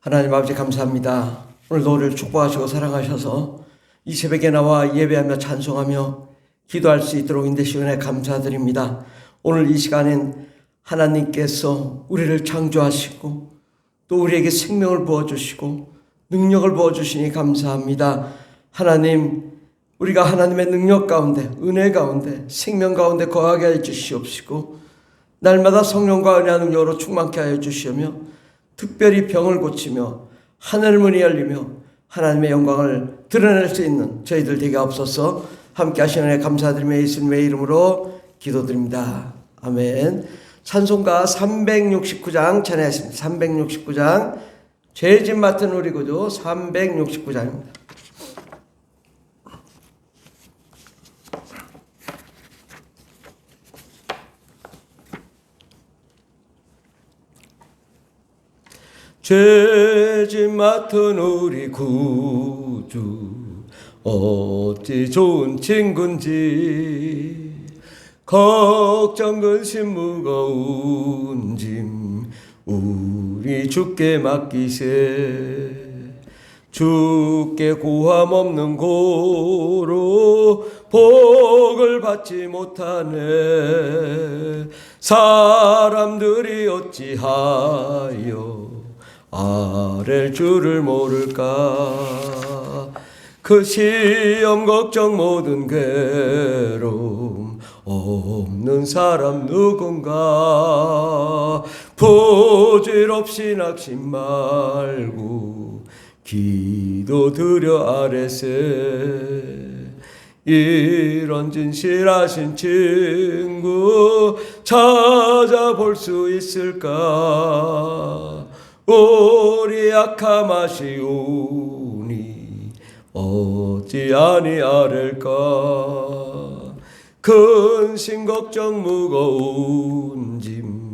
하나님 아버지 감사합니다. 오늘도 우리를 축복하시고 사랑하셔서 이 새벽에 나와 예배하며 찬송하며 기도할 수 있도록 인도하신 은혜 감사드립니다. 오늘 이 시간엔 하나님께서 우리를 창조하시고 또 우리에게 생명을 부어주시고 능력을 부어주시니 감사합니다. 하나님, 우리가 하나님의 능력 가운데, 은혜 가운데, 생명 가운데 거하게 하여 주시옵시고 날마다 성령과 은혜와 능력으로 충만케 하여 주시며 특별히 병을 고치며 하늘 문이 열리며 하나님의 영광을 드러낼 수 있는 저희들 되게 없어서 함께 하시는 은혜 감사드리며 예수님의 이름으로 기도드립니다. 아멘. 찬송가 369장 찬양했습니다. 369장 죄짐 맡은 우리 구주 369장입니다. 죄짐 맡은 우리 구주 어찌 좋은 친구인지 걱정 근심 무거운 짐 우리 주께 맡기세. 주께 고함 없는 고로 복을 받지 못하네. 사람들이 어찌하여 아랠 줄을 모를까. 그 시험 걱정 모든 괴로움 없는 사람 누군가. 부질없이 낙심 말고 기도 드려 아뢰세. 이런 진실하신 친구 찾아볼 수 있을까. 우리 약함 아시오니 어찌 아니하릴까. 근심 걱정 무거운 짐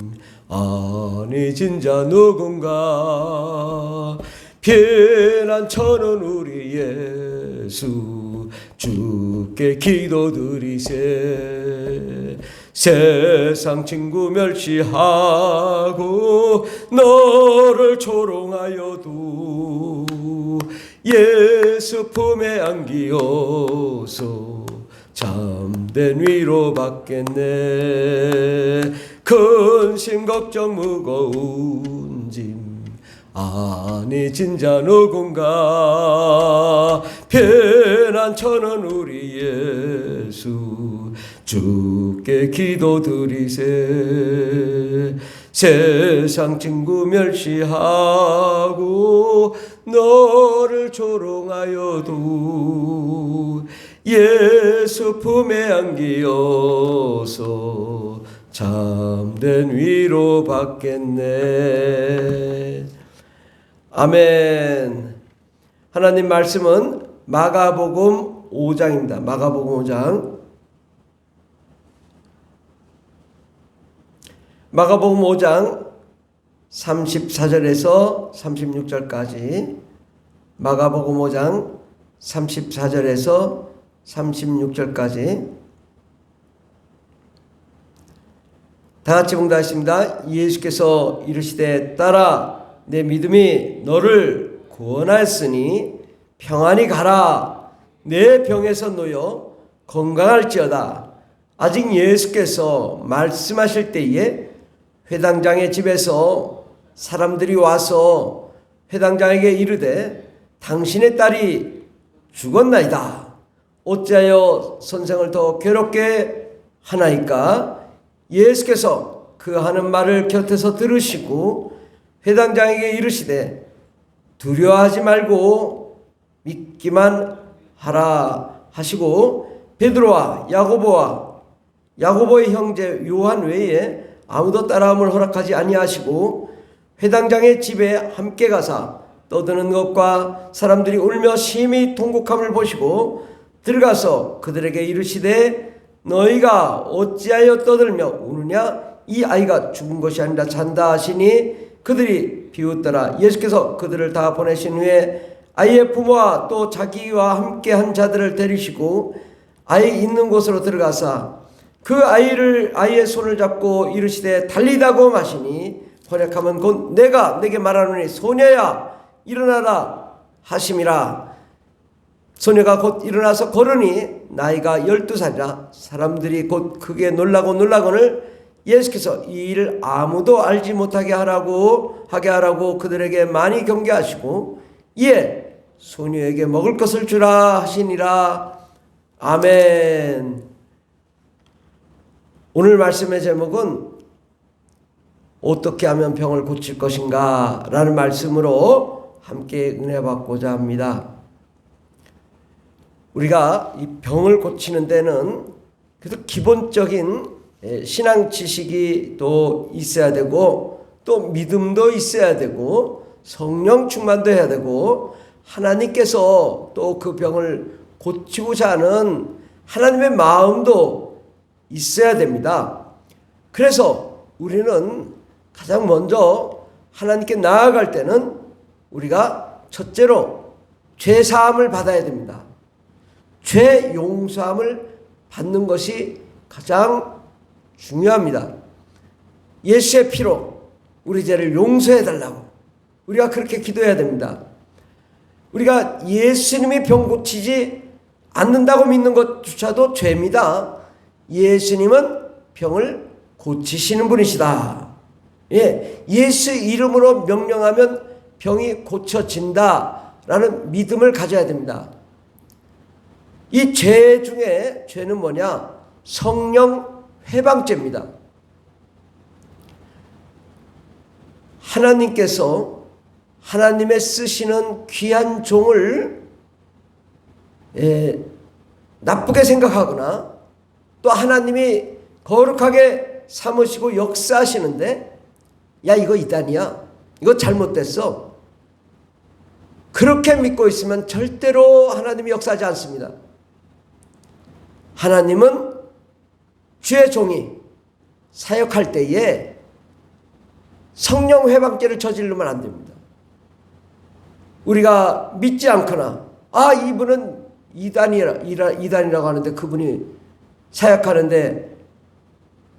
아니 진자 누군가. 피난처는 우리 예수 주께 기도드리세. 세상 친구 멸시하고 너를 조롱하여도 예수 품에 안기어서 참된 위로 받겠네. 근심 걱정 무거운 짐 아니 진자 누군가. 피난처는 우리 예수 주께 기도드리세. 세상 친구 멸시하고 너를 조롱하여도 예수 품에 안기어서 참된 위로 받겠네. 아멘. 하나님 말씀은 마가복음 5장입니다. 마가복음 5장. 마가복음 5장 34절에서 36절까지. 마가복음 5장 34절에서 36절까지. 다같이 봉독하십니다. 예수께서 이르시되 딸아 내 믿음이 너를 구원하였으니 평안히 가라. 내 병에서 놓여 건강할지어다. 아직 예수께서 말씀하실 때에 회당장의 집에서 사람들이 와서 회당장에게 이르되 당신의 딸이 죽었나이다. 어찌하여 선생을 더 괴롭게 하나이까. 예수께서 그 하는 말을 곁에서 들으시고 회당장에게 이르시되 두려워하지 말고 믿기만 하라 하시고 베드로와 야고보의 형제 요한 외에 아무도 따라함을 허락하지 아니하시고 회당장의 집에 함께 가사 떠드는 것과 사람들이 울며 심히 통곡함을 보시고 들어가서 그들에게 이르시되 너희가 어찌하여 떠들며 우느냐. 이 아이가 죽은 것이 아니라 잔다 하시니 그들이 비웃더라. 예수께서 그들을 다 보내신 후에 아이의 부모와 또 자기와 함께 한 자들을 데리시고 아이 있는 곳으로 들어가사 그 아이의 손을 잡고 이르시되 달리다고 하시니 번역하면 곧 내가 내게 말하노니 소녀야 일어나라 하심이라. 소녀가 곧 일어나서 걸으니 나이가 12살이라. 사람들이 곧 크게 놀라고는 예수께서 이 일을 아무도 알지 못하게 하라고 그들에게 많이 경계하시고 이에 소녀에게 먹을 것을 주라 하시니라. 아멘. 오늘 말씀의 제목은 어떻게 하면 병을 고칠 것인가 라는 말씀으로 함께 은혜 받고자 합니다. 우리가 이 병을 고치는 데는 그래도 기본적인 신앙 지식이 또 있어야 되고 또 믿음도 있어야 되고 성령 충만도 해야 되고 하나님께서 또 그 병을 고치고자 하는 하나님의 마음도 있어야 됩니다. 그래서 우리는 가장 먼저 하나님께 나아갈 때는 우리가 첫째로 죄 사함을 받아야 됩니다. 죄 용서함을 받는 것이 가장 중요합니다. 예수의 피로 우리 죄를 용서해 달라고 우리가 그렇게 기도해야 됩니다. 우리가 예수님이 병 고치지 않는다고 믿는 것조차도 죄입니다. 예수님은 병을 고치시는 분이시다. 예수 이름으로 명령하면 병이 고쳐진다라는 믿음을 가져야 됩니다. 이 죄 중에 죄는 뭐냐? 성령 회방죄입니다. 하나님께서 하나님의 쓰시는 귀한 종을 나쁘게 생각하거나 또 하나님이 거룩하게 삼으시고 역사하시는데 야 이거 이단이야, 이거 잘못됐어, 그렇게 믿고 있으면 절대로 하나님이 역사하지 않습니다. 하나님은 주의 종이 사역할 때에 성령 회방죄를 저지르면 안 됩니다. 우리가 믿지 않거나 이분은 이단이라고 하는데 그분이 사역하는데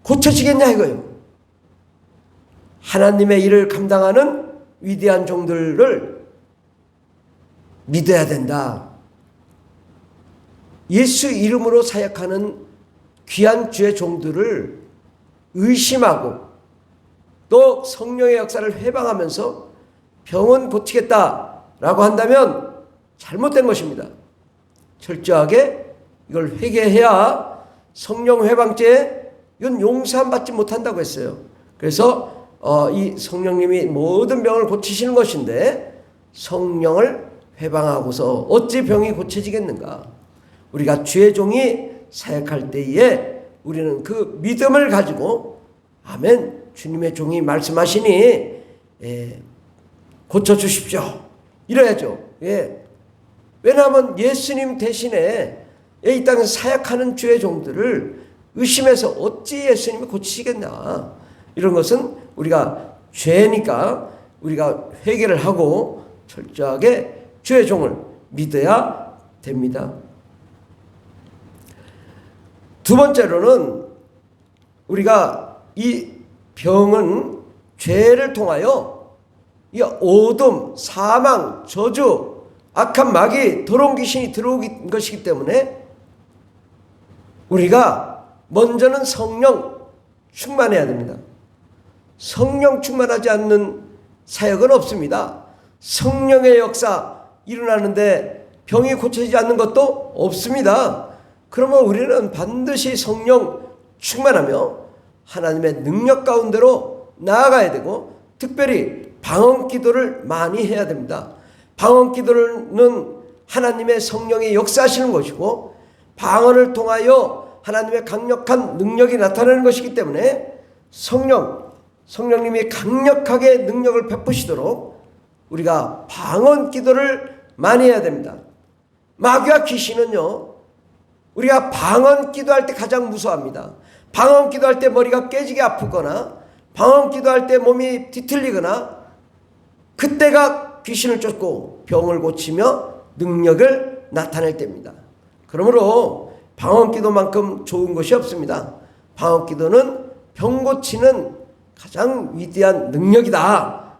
고쳐지겠냐 이거요. 하나님의 일을 감당하는 위대한 종들을 믿어야 된다. 예수 이름으로 사역하는 귀한 주의 종들을 의심하고 또 성령의 역사를 회방하면서 병은 고치겠다라고 한다면 잘못된 것입니다. 철저하게 이걸 회개해야 성령 회방죄 이건 용서함 받지 못한다고 했어요. 그래서 이 성령님이 모든 병을 고치시는 것인데 성령을 회방하고서 어찌 병이 고쳐지겠는가? 우리가 주의 종이 사역할 때에 우리는 그 믿음을 가지고 아멘, 주님의 종이 말씀하시니 고쳐주십시오 이래야죠. 왜냐하면 예수님 대신에 이 땅에서 사역하는 주의 종들을 의심해서 어찌 예수님이 고치시겠나. 이런 것은 우리가 죄니까 우리가 회개를 하고 철저하게 주의 종을 믿어야 됩니다. 두 번째로는 우리가 이 병은 죄를 통하여 이 어둠, 사망, 저주, 악한 마귀, 더러운 귀신이 들어오는 것이기 때문에 우리가 먼저는 성령 충만해야 됩니다. 성령 충만하지 않는 사역은 없습니다. 성령의 역사 일어나는데 병이 고쳐지지 않는 것도 없습니다. 그러면 우리는 반드시 성령 충만하며 하나님의 능력 가운데로 나아가야 되고 특별히 방언 기도를 많이 해야 됩니다. 방언 기도는 하나님의 성령이 역사하시는 것이고 방언을 통하여 하나님의 강력한 능력이 나타나는 것이기 때문에 성령님이 강력하게 능력을 베푸시도록 우리가 방언 기도를 많이 해야 됩니다. 마귀와 귀신은요, 우리가 방언 기도할 때 가장 무서워합니다. 방언 기도할 때 머리가 깨지게 아프거나 방언 기도할 때 몸이 뒤틀리거나 그때가 귀신을 쫓고 병을 고치며 능력을 나타낼 때입니다. 그러므로 방언 기도만큼 좋은 것이 없습니다. 방언 기도는 병 고치는 가장 위대한 능력이다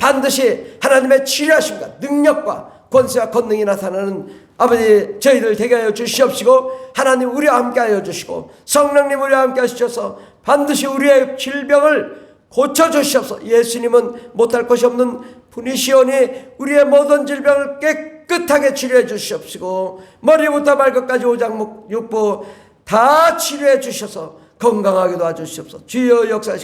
반드시 하나님의 치료하심과 능력과 권세와 권능이 나타나는 아버지 저희들 되게 하여 주시옵시고, 하나님 우리와 함께 하여 주시고 성령님 우리와 함께 하시셔서 반드시 우리의 질병을 고쳐주시옵소서. 예수님은 못할 것이 없는 분이시오니 우리의 모든 질병을 깨끗하게 치료해 주시옵시고, 머리부터 발끝까지 오장육 육부 다 치료해 주셔서 건강하게 도와주시옵소서. 주여 역사하시고